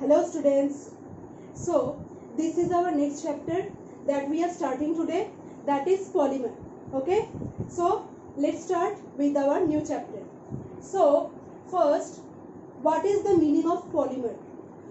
Hello students. So this is our next chapter that we are starting today, that is polymer. Okay, so let's start with our new chapter. So first, what is the meaning of polymer?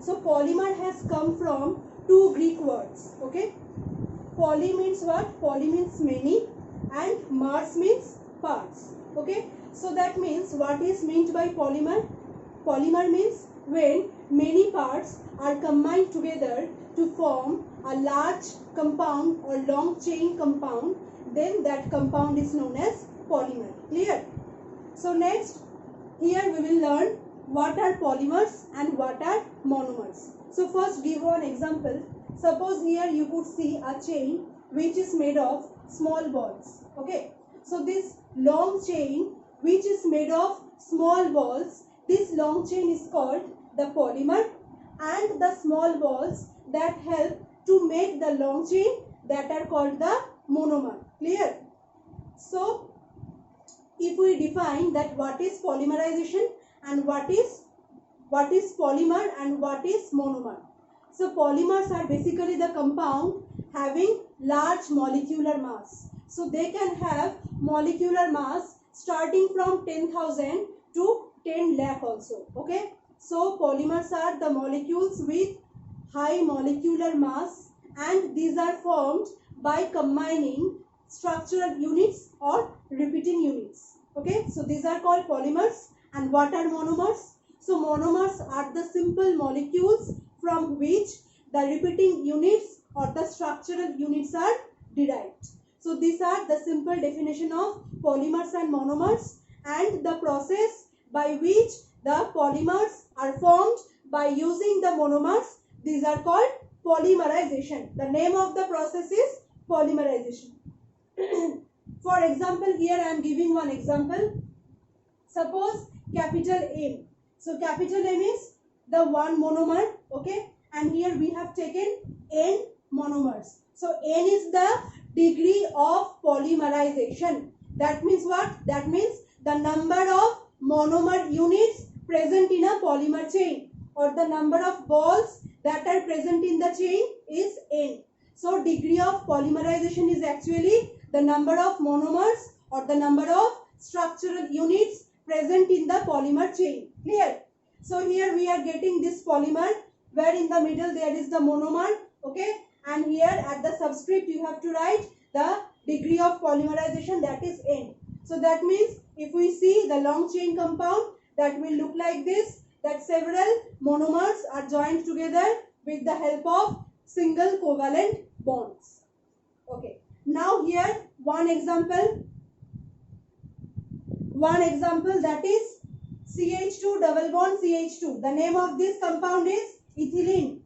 So polymer has come from two Greek words. Okay, poly means what? Poly means many and mers means parts. Okay, so that means what is meant by polymer? Polymer means when many parts are combined together to form a large compound or long chain compound, then that compound is known as polymer. Clear? So next, here we will learn what are polymers and what are monomers. So first give one example. Suppose here you could see a chain which is made of small balls. Okay. So this long chain which is made of small balls, this long chain is called the polymer, and the small balls that help to make the long chain, that are called the monomer. Clear? So if we define that what is polymerization and what is polymer and what is monomer. So polymers are basically the compound having large molecular mass. So they can have molecular mass starting from 10,000 to 10 lakh also. Okay. So polymers are the molecules with high molecular mass, and these are formed by combining structural units or repeating units. Okay. So these are called polymers. And what are monomers? So monomers are the simple molecules from which the repeating units or the structural units are derived. So these are the simple definition of polymers and monomers, and the process by which the polymers are formed by using the monomers, these are called polymerization. The name of the process is polymerization. For example, here I am giving one example. Suppose capital M. So capital M is the one monomer, okay, and here we have taken N monomers. So N is the degree of polymerization. That means what? That means the number of monomer units present in a polymer chain, or the number of balls that are present in the chain is N. So degree of polymerization is actually the number of monomers or the number of structural units present in the polymer chain. Clear? So here we are getting this polymer where in the middle there is the monomer. Okay, and here at the subscript you have to write the degree of polymerization, that is N. So that means if we see the long chain compound, that will look like this, that several monomers are joined together with the help of single covalent bonds. Okay, now here one example, that is CH2 double bond CH2. The name of this compound is ethylene.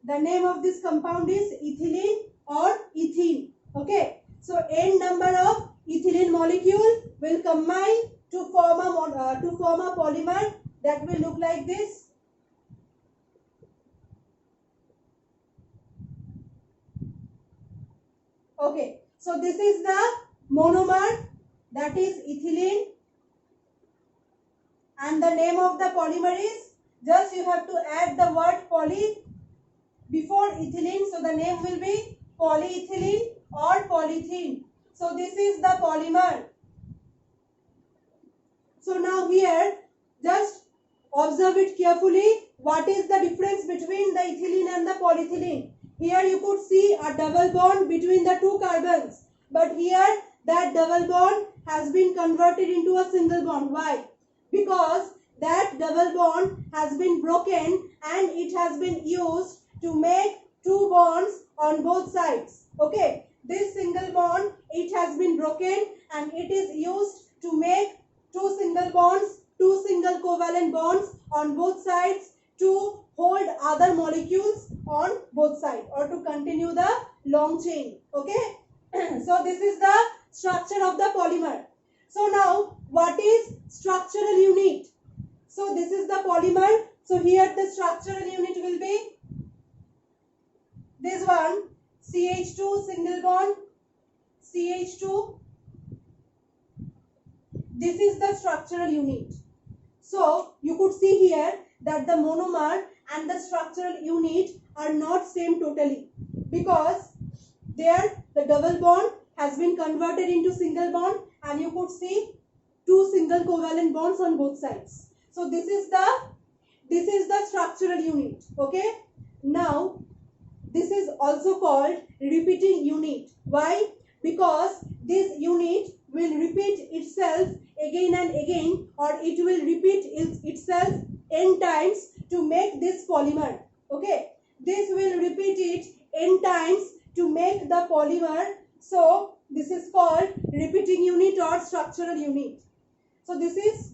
The name of this compound is ethylene or ethene. Okay. So n number of ethylene molecule will combine to form a polymer that will look like this. Okay. So this is the monomer, that is ethylene, and the name of the polymer is, just you have to add the word poly before ethylene, so the name will be polyethylene or polyethene. So this is the polymer. So now here just observe it carefully. What is the difference between the ethylene and the polyethylene? Here you could see a double bond between the two carbons, but here that double bond has been converted into a single bond. Why? Because that double bond has been broken and it has been used to make two bonds on both sides. Okay, this single bond, it has been broken and it is used to make two single bonds, two single covalent bonds on both sides to hold other molecules on both sides or to continue the long chain. Okay. So this is the structure of the polymer. So now what is structural unit? So this is the polymer. So here the structural unit will be this one, CH2 single bond CH2. This is the structural unit. So you could see here that the monomer and the structural unit are not same totally, because there the double bond has been converted into single bond, and you could see two single covalent bonds on both sides. So this is the structural unit. Okay, now this is also called repeating unit. Why? Because this unit will repeat itself again and again, or it will repeat itself n times to make this polymer. Okay, this will repeat it n times to make the polymer. So this is called repeating unit or structural unit. So this is,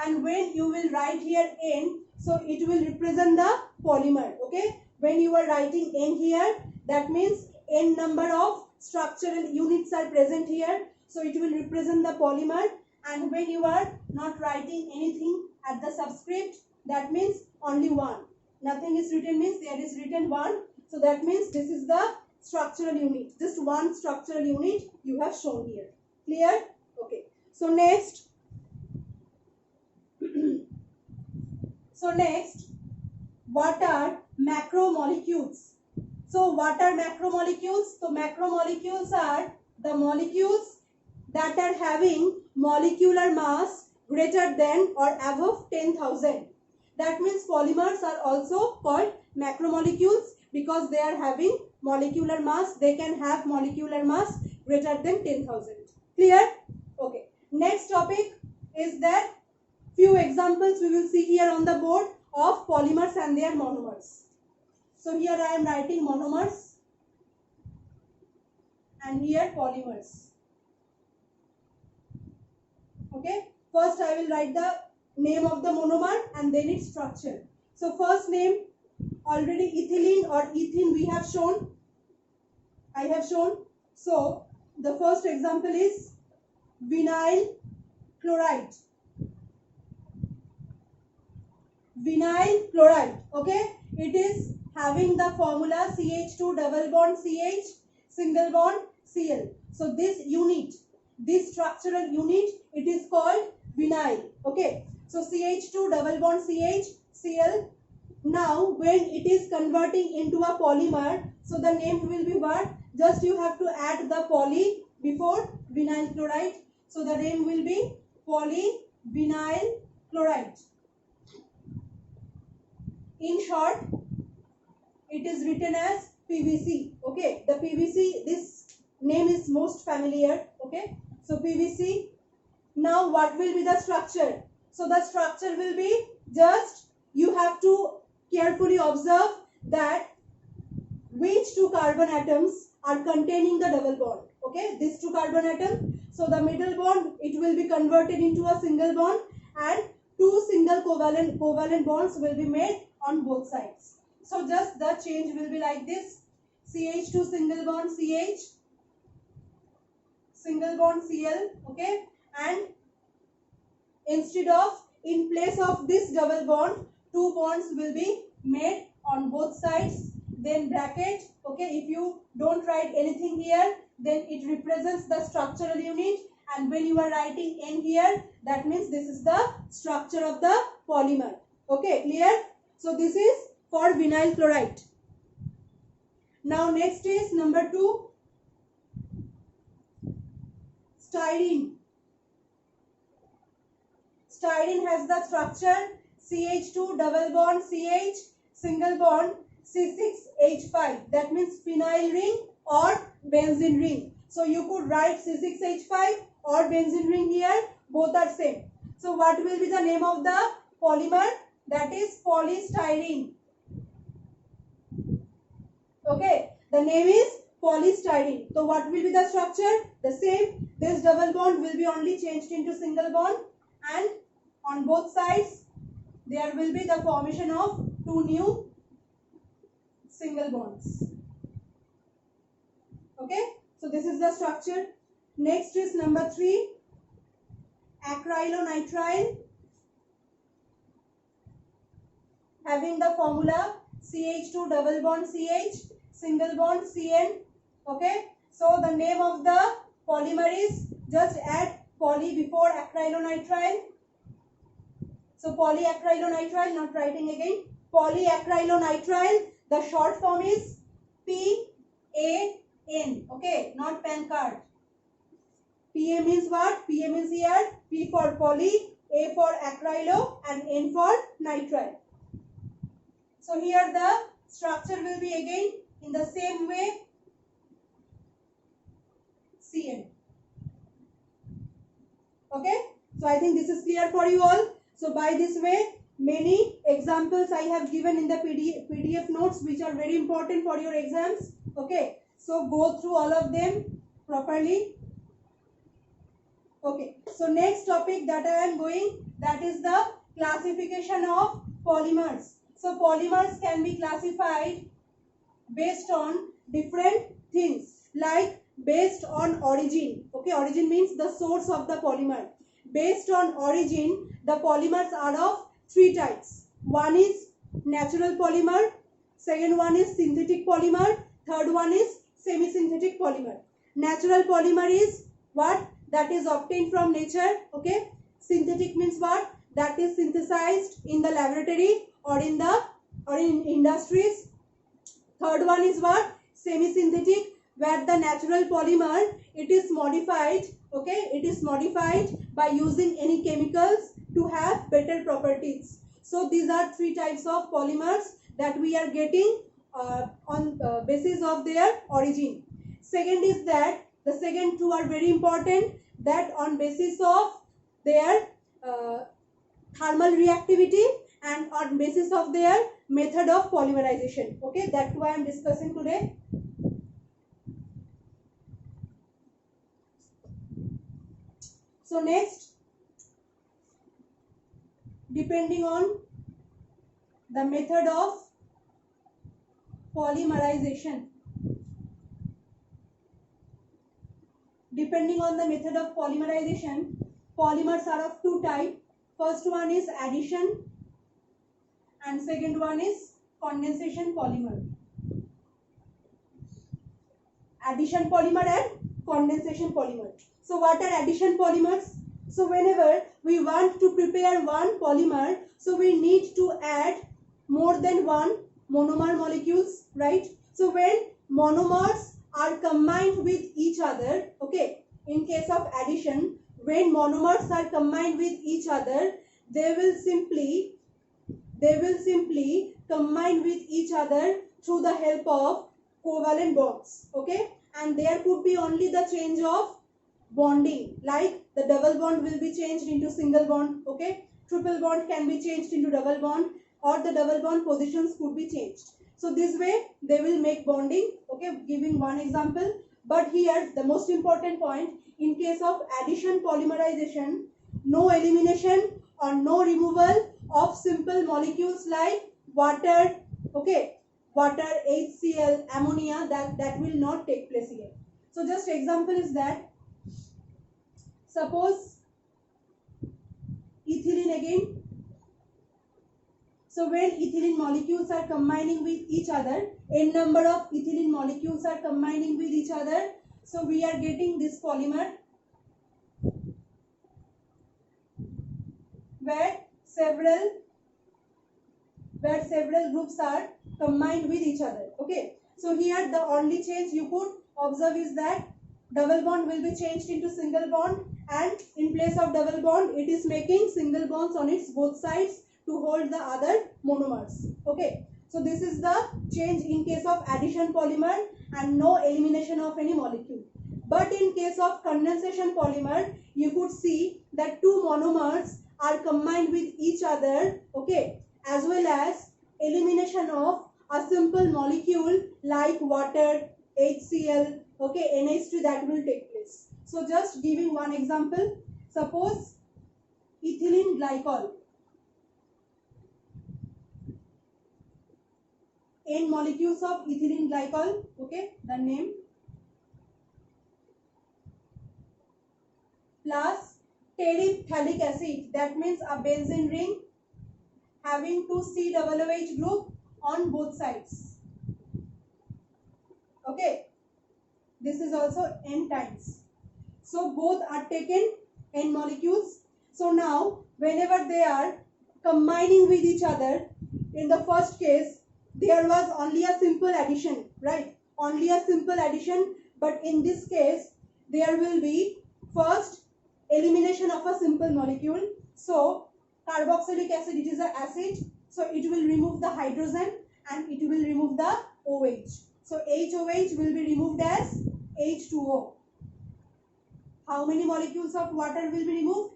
and when you will write here n, so it will represent the polymer. Okay, when you are writing n here, that means n number of structural units are present here, so it will represent the polymer. And when you are not writing anything at the subscript, that means only one, nothing is written, means there is written one, so that means this is the structural unit, just one structural unit you have shown here. Clear? Okay, so next what are macromolecules? So what are macromolecules? So macromolecules are the molecules that are having molecular mass greater than or above 10,000. That means polymers are also called macromolecules because they are having molecular mass. They can have molecular mass greater than 10,000. Clear? Okay. Next topic is that few examples we will see here on the board of polymers and their monomers. So here I am writing monomers and here polymers. Okay, first I will write the name of the monomer and then its structure. So first name, already ethylene or ethene we have shown, I have shown. So the first example is vinyl chloride. Vinyl chloride, okay, it is having the formula CH2 double bond CH single bond Cl. So this unit, this structural unit, it is called vinyl. Okay, so CH2 double bond CH Cl. Now when it is converting into a polymer, so the name will be what? Just you have to add the poly before vinyl chloride. So the name will be polyvinyl chloride. In short, it is written as PVC. Okay, the PVC, this name is most familiar. Okay, so PVC. Now what will be the structure? So the structure will be, just you have to carefully observe that which two carbon atoms are containing the double bond. Okay, these two carbon atoms. So the middle bond, it will be converted into a single bond, and two single covalent bonds will be made on both sides. So just the change will be like this: CH2 single bond CH, single bond Cl. Okay, and instead of, in place of this double bond, two bonds will be made on both sides, then bracket. Okay, if you don't write anything here, then it represents the structural unit, and when you are writing N here, that means this is the structure of the polymer. Okay, clear? So this is for vinyl chloride. Now next is number 2, styrene. Styrene has the structure CH2 double bond CH single bond C6H5. That means phenyl ring or benzene ring. So you could write C6H5 or benzene ring here, both are same. So what will be the name of the polymer? That is polystyrene. Okay, the name is polystyrene. So what will be the structure? The same. This double bond will be only changed into single bond, and on both sides there will be the formation of two new single bonds. Okay, so this is the structure. Next is number 3, acrylonitrile, having the formula CH2 double bond CH single bond Cn. Okay, so the name of the polymer is, just add poly before acrylonitrile. So polyacrylonitrile, not writing again. Polyacrylonitrile, the short form is PAN. Okay, not PAN card. PA means what? PA means here. P for poly, A for acrylo, and N for nitrile. So here the structure will be again in the same way. CN. Okay. So I think this is clear for you all. So by this way, many examples I have given in the PDF notes, which are very important for your exams. Okay. So go through all of them properly. Okay. So next topic that I am going, that is the classification of polymers. So polymers can be classified based on different things, like based on origin. Okay, origin means the source of the polymer. Based on origin, the polymers are of three types. One is natural polymer, second one is synthetic polymer, third one is semi-synthetic polymer. Natural polymer is what? That is obtained from nature. Okay. Synthetic means what? That is synthesized in the laboratory or in industries. Third one is what? Semi-synthetic, where the natural polymer, it is modified. Okay, it is modified by using any chemicals to have better properties. So these are three types of polymers that we are getting on the basis of their origin. Second is that the second two are very important, that on basis of their thermal reactivity and on basis of their method of polymerization. Okay, that's why I am discussing today. So next, depending on the method of polymerization, polymers are of two types. First one is addition and second one is condensation polymer. Addition polymer and condensation polymer. So what are addition polymers? So whenever we want to prepare one polymer, so we need to add more than one monomer molecules, right? So when monomers are combined with each other, okay, in case of addition, when monomers are combined with each other, they will simply combine with each other through the help of covalent bonds. Okay, and there could be only the change of bonding, like the double bond will be changed into single bond. Okay, triple bond can be changed into double bond, or the double bond positions could be changed. So this way they will make bonding. Okay, giving one example. But here the most important point, in case of addition polymerization, no elimination or no removal of simple molecules like water, okay, water, HCl, ammonia, that will not take place here. So just example is that, suppose ethylene again. So when ethylene molecules are combining with each other, n number of ethylene molecules are combining with each other, so we are getting this polymer where several groups are combined with each other. Okay, so here the only change you could observe is that double bond will be changed into single bond, and in place of double bond it is making single bonds on its both sides to hold the other monomers. Okay, so this is the change in case of addition polymer, and no elimination of any molecule. But in case of condensation polymer, you could see that two monomers are combined with each other. Okay, as well as elimination of a simple molecule like water, HCl, okay, NH2, that will take place. So just giving one example, suppose ethylene glycol, n molecules of ethylene glycol, okay, the name, plus terephthalic acid, that means a benzene ring having two COOH group on both sides. Okay, this is also n times. So both are taken n molecules. So now whenever they are combining with each other. In the first case, there was only a simple addition, right? Only a simple addition, but in this case, there will be first elimination of a simple molecule. So, carboxylic acid, it is an acid, so it will remove the hydrogen and it will remove the OH. So, HOH will be removed as H2O. How many molecules of water will be removed?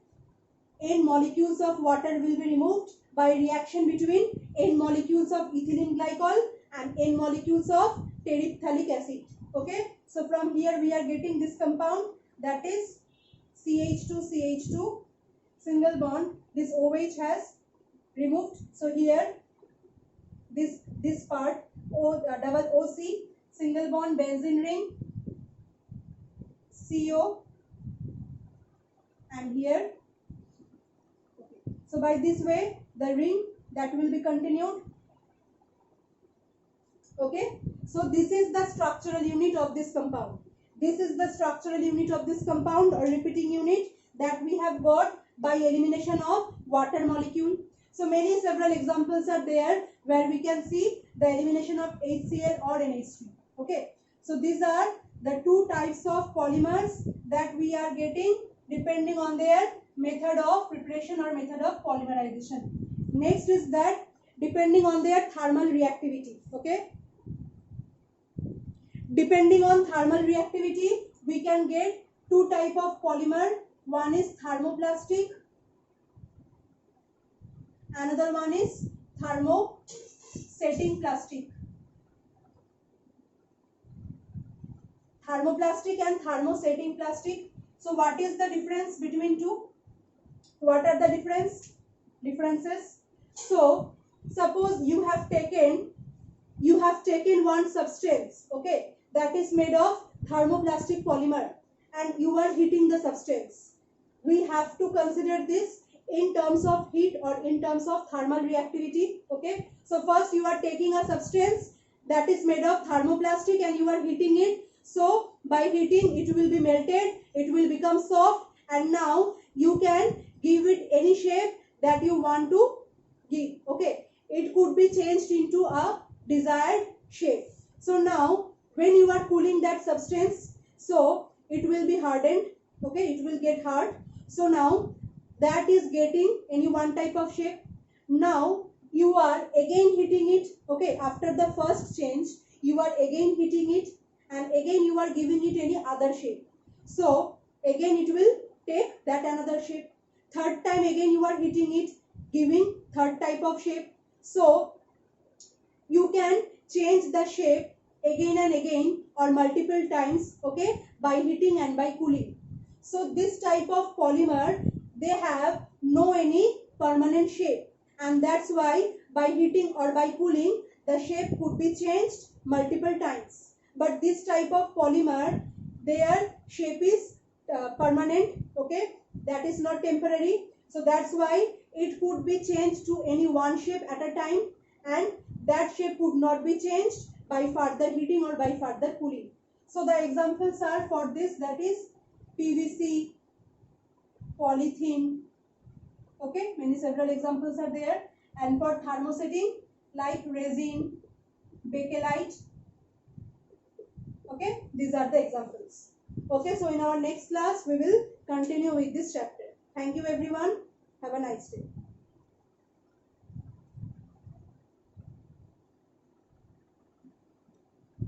N molecules of water will be removed by reaction between N molecules of ethylene glycol and N molecules of terephthalic acid. Okay, so from here we are getting this compound, that is CH2 single bond. This OH has removed. So here this part double OC, single bond benzene ring, CO, and here. So by this way, the ring that will be continued. Okay. So this is the structural unit of this compound. This is the structural unit of this compound, or repeating unit, that we have got by elimination of water molecule. So several examples are there where we can see the elimination of HCl or NH3. Okay. So these are the two types of polymers that we are getting depending on their method of preparation or method of polymerization. Next is that depending on their thermal reactivity. Okay. Depending on thermal reactivity, we can get two type of polymer. One is thermoplastic, another one is thermosetting plastic. Thermoplastic and thermosetting plastic. So what is the difference between two? What are the differences? So suppose you have taken one substance, okay, that is made of thermoplastic polymer, and you are heating the substance. We have to consider this in terms of heat or in terms of thermal reactivity. Okay, so first you are taking a substance that is made of thermoplastic and you are heating it. So by heating, it will be melted, it will become soft, and now you can give it any shape that you want to give. Okay, it could be changed into a desired shape. So now when you are cooling that substance, so it will be hardened. Okay, it will get hard. So now that is getting any one type of shape. Now you are again heating it. Okay, after the first change, you are again heating it, and again you are giving it any other shape. So again it will take that another shape. Third time again you are heating it, giving third type of shape. So you can change the shape again and again or multiple times, okay, by heating and by cooling. So this type of polymer, they have no any permanent shape, and that's why by heating or by cooling the shape could be changed multiple times. But this type of polymer, their shape is permanent, okay, that is not temporary. So that's why it could be changed to any one shape at a time, and that shape would not be changed by further heating or by further cooling. So the examples are for this, that is PVC, polythene. Okay, several examples are there. And for thermosetting, like resin, bakelite. Okay, these are the examples. Okay, so in our next class we will continue with this chapter. Thank you everyone. Have a nice day.